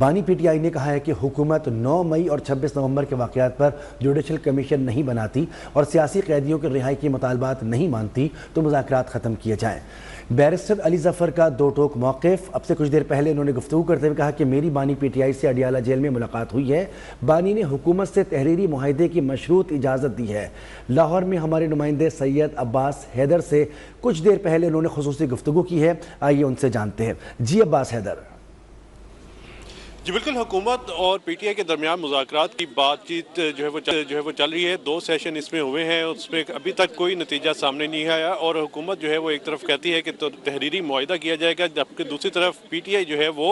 बानी पीटीआई ने कहा है कि हुकूमत 9 मई और 26 नवंबर के वाक़यात पर जुडिशल कमीशन नहीं बनाती और सियासी कैदियों की रिहाई के मुतालबात नहीं मानती तो मुज़ाकरात ख़त्म किए जाएँ। बैरिस्टर अली ज़फ़र का दो टोक मौक़िफ़। अब से कुछ देर पहले उन्होंने गुफ्तगू करते हुए कहा कि मेरी बानी पीटीआई से अडियाला जेल में मुलाकात हुई है। बानी ने हुकूमत से तहरीरी मुआहदे की मशरूत इजाज़त दी है। लाहौर में हमारे नुमाइंदे सैयद अब्बास हैदर से कुछ देर पहले उन्होंने खुसूसी गुफ्तगू की है। आइए उनसे जानते हैं। जी अब्बास हैदर। जी बिल्कुल, हुकूमत और पीटीआई के दरमियान मुज़ाकरात की बातचीत जो है वो चल रही है। 2 सेशन इसमें हुए हैं, उसमें अभी तक कोई नतीजा सामने नहीं आया और हुकूमत जो है वो एक तरफ कहती है कि तो तहरीरी मुआहिदा किया जाएगा, जबकि दूसरी तरफ पीटीआई जो है वो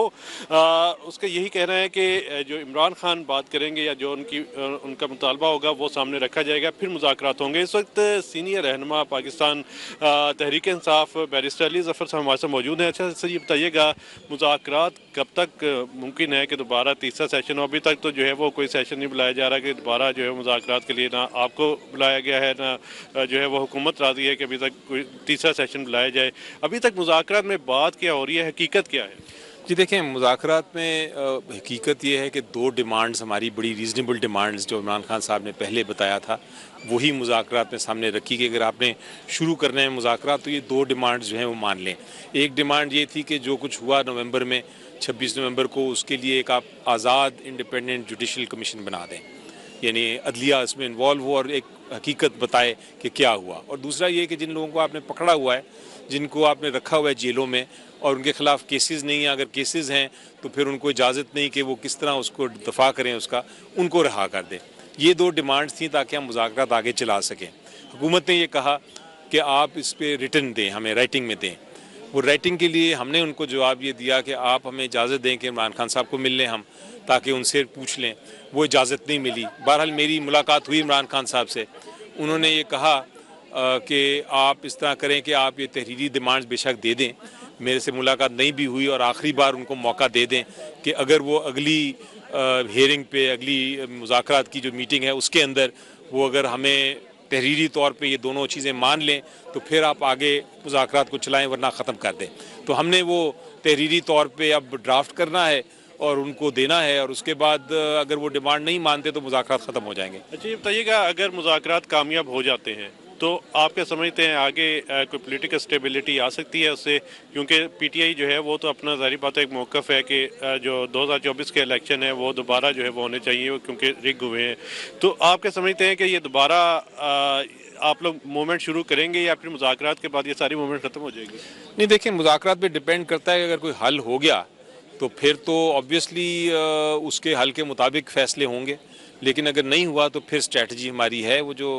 उसका यही कहना है कि जो इमरान खान बात करेंगे या जो उनका मुतालबा होगा वो सामने रखा जाएगा, फिर मुज़ाकरात होंगे। इस वक्त सीनियर रहनुमा पाकिस्तान तहरीक इंसाफ बैरिस्टर अली ज़फ़र साहब हमारे साथ मौजूद हैं। अच्छा सर, ये बताइएगा मुज़ाकरात कब तक मुमकिन है कि दोबारा तीसरा सेशन हो? अभी तक तो जो है वो कोई सेशन नहीं बुलाया जा रहा कि दोबारा जो है मुज़ाकरात के लिए ना आपको बुलाया गया है ना जो है वो हुकूमत राज़ी है कि अभी तक कोई तीसरा सेशन बुलाया जाए। अभी तक मुज़ाकरात में बात क्या हो रही है, हकीकत क्या है? जी देखें, मुज़ाकरात में हकीकत ये है कि 2 डिमांड्स हमारी बड़ी रीज़नेबल डिमांड्स जो इमरान खान साहब ने पहले बताया था वही मुज़ाकरात में सामने रखी कि अगर आपने शुरू करने हैं मुज़ाकरात तो ये 2 डिमांड्स जो हैं वो मान लें। एक डिमांड ये थी कि जो कुछ हुआ नवंबर में 26 नवंबर को उसके लिए एक आप आज़ाद इंडिपेंडेंट जुडिशल कमीशन बना दें, यानी अदलिया इसमें इन्वॉल्व हो और एक हकीकत बताए कि क्या हुआ। और दूसरा ये कि जिन लोगों को आपने पकड़ा हुआ है, जिनको आपने रखा हुआ है जेलों में और उनके खिलाफ केसेस नहीं हैं, अगर केसेस हैं तो फिर उनको इजाज़त नहीं कि वो किस तरह उसको दफा करें उसका, उनको रहा कर दें। ये 2 डिमांड्स थी ताकि हम मुज़ाकरात आगे चला सकें। हुकूमत ने ये कहा कि आप इस पर रिटन दें, हमें राइटिंग में दें। वो राइटिंग के लिए हमने उनको जवाब ये दिया कि आप हमें इजाज़त दें कि इमरान खान साहब को मिल लें हम, ताकि उनसे पूछ लें। वो इजाज़त नहीं मिली। बहरहाल मेरी मुलाकात हुई इमरान खान साहब से। उन्होंने ये कहा कि आप इस तरह करें कि आप ये तहरीरी डिमांड्स बेशक दे दें, मेरे से मुलाकात नहीं भी हुई और आखिरी बार उनको मौका दे दें कि अगर वो अगली हेयरिंग पे, अगली मुज़ाकरात की जो मीटिंग है उसके अंदर वो अगर हमें तहरीरी तौर पे ये दोनों चीज़ें मान लें तो फिर आप आगे मुज़ाकरात को चलाएं, वरना ख़त्म कर दें। तो हमने वो तहरीरी तौर पे अब ड्राफ्ट करना है और उनको देना है और उसके बाद अगर वो डिमांड नहीं मानते तो मुज़ाकरात ख़त्म हो जाएंगे। अच्छा ये बताइएगा, अगर मुज़ाकरात कामयाब हो जाते हैं तो आप क्या समझते हैं आगे कोई पॉलिटिकल स्टेबिलिटी आ सकती है उससे? क्योंकि पीटीआई जो है वो तो अपना ज़ाहिर बात है एक मौक़िफ़ है कि जो 2024 के इलेक्शन है वो दोबारा जो है वो होने चाहिए क्योंकि रिग हुए हैं। तो आप क्या समझते हैं कि ये दोबारा आप लोग मूवमेंट शुरू करेंगे या फिर मुज़ाकरात के बाद ये सारी मूवमेंट ख़त्म हो जाएगी? नहीं, देखिए मुज़ाकरात पे डिपेंड करता है कि अगर कोई हल हो गया तो फिर तो ऑब्वियसली उसके हल के मुताबिक फ़ैसले होंगे, लेकिन अगर नहीं हुआ तो फिर स्ट्रेटजी हमारी है वो जो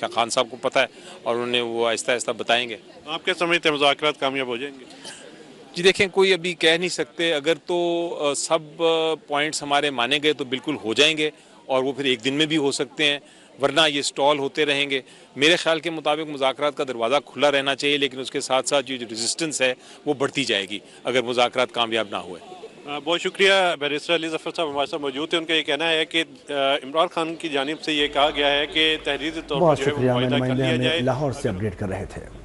खान साहब को पता है और उन्होंने वो आहिस्ता आहिस्ता बताएंगे। आप क्या समझते हैं मुज़ाकरात कामयाब हो जाएंगे? जी देखें, कोई अभी कह नहीं सकते। अगर तो सब पॉइंट्स हमारे माने गए तो बिल्कुल हो जाएंगे और वो फिर एक दिन में भी हो सकते हैं, वरना ये स्टॉल होते रहेंगे। मेरे ख्याल के मुताबिक मुज़ाकरात का दरवाज़ा खुला रहना चाहिए, लेकिन उसके साथ साथ जो रेजिस्टेंस है वो बढ़ती जाएगी अगर मुज़ाकरात कामयाब ना हुए। बहुत शुक्रिया। बैरिस्टर अली ज़फ़र साहब हमारे साथ मौजूद थे। उनका ये कहना है कि इमरान खान की जानिब से ये कहा गया है कि तहरीरी तौर पर जो है वो मुआहिदा कर लिया जाए। लाहौर से अपडेट कर रहे थे।